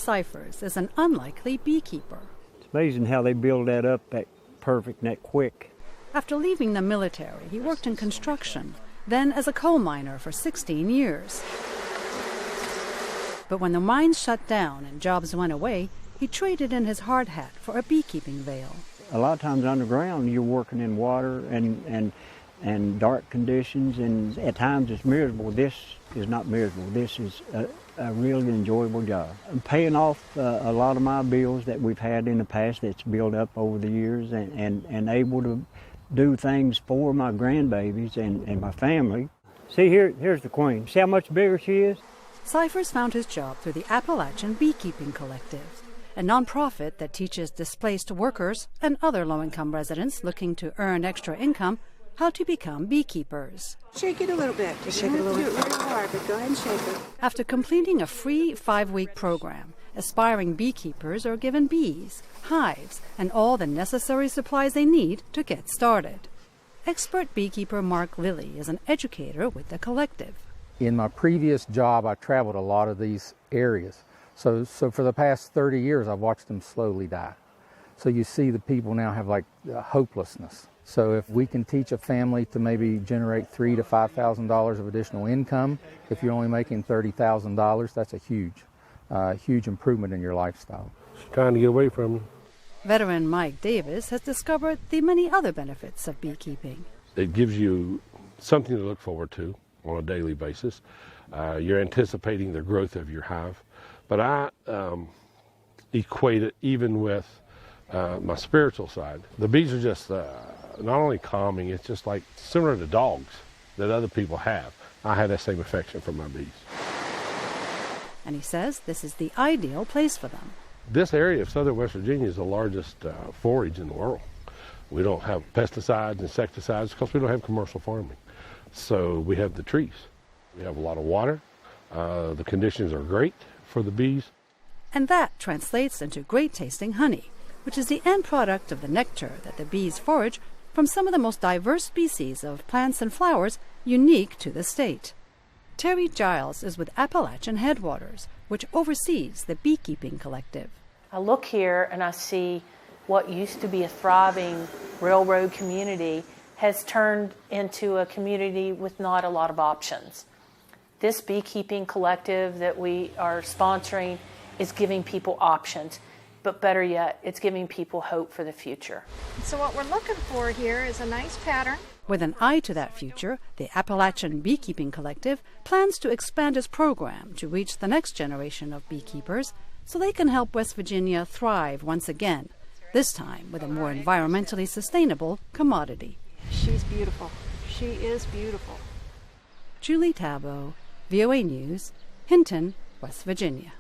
Cyphers is an unlikely beekeeper. It's amazing how they build that up that perfect and that quick. After leaving the military, he worked in construction, then as a coal miner for 16 years. But when the mines shut down and jobs went away, he traded in his hard hat for a beekeeping veil. A lot of times underground you're working in water and dark conditions, and at times it's miserable. This is not miserable. This is a really enjoyable job. I'm paying off a lot of my bills that we've had in the past that's built up over the years, and able to do things for my grandbabies and my family. See, here's the queen. See how much bigger she is? Cyphers found his job through the Appalachian Beekeeping Collective, a nonprofit that teaches displaced workers and other low-income residents looking to earn extra income how to become beekeepers. Shake it a little bit. Just shake it a little bit. Do it really hard, but go ahead and shake it. After completing a free 5-week program, aspiring beekeepers are given bees, hives, and all the necessary supplies they need to get started. Expert beekeeper Mark Lilly is an educator with the collective. In my previous job, I traveled a lot of these areas. So for the past 30 years, I've watched them slowly die. So you see the people now have like hopelessness. So if we can teach a family to maybe generate $3,000 to $5,000 of additional income, if you're only making $30,000, that's a huge improvement in your lifestyle. Just trying to get away from them. Veteran Mike Davis has discovered the many other benefits of beekeeping. It gives you something to look forward to on a daily basis. You're anticipating the growth of your hive. But I equate it even with my spiritual side. The bees are just not only calming, it's just like similar to dogs that other people have. I have that same affection for my bees. And he says this is the ideal place for them. This area of southern West Virginia is the largest forage in the world. We don't have pesticides, insecticides, because we don't have commercial farming. So we have the trees. We have a lot of water. The conditions are great for the bees. And that translates into great tasting honey, which is the end product of the nectar that the bees forage from some of the most diverse species of plants and flowers unique to the state. Terry Giles is with Appalachian Headwaters, which oversees the beekeeping collective. I look here and I see what used to be a thriving railroad community has turned into a community with not a lot of options. This beekeeping collective that we are sponsoring is giving people options, but better yet, it's giving people hope for the future. So what we're looking for here is a nice pattern. With an eye to that future, the Appalachian Beekeeping Collective plans to expand its program to reach the next generation of beekeepers so they can help West Virginia thrive once again, this time with a more environmentally sustainable commodity. She's beautiful. She is beautiful. Julie Taboh, VOA News, Hinton, West Virginia.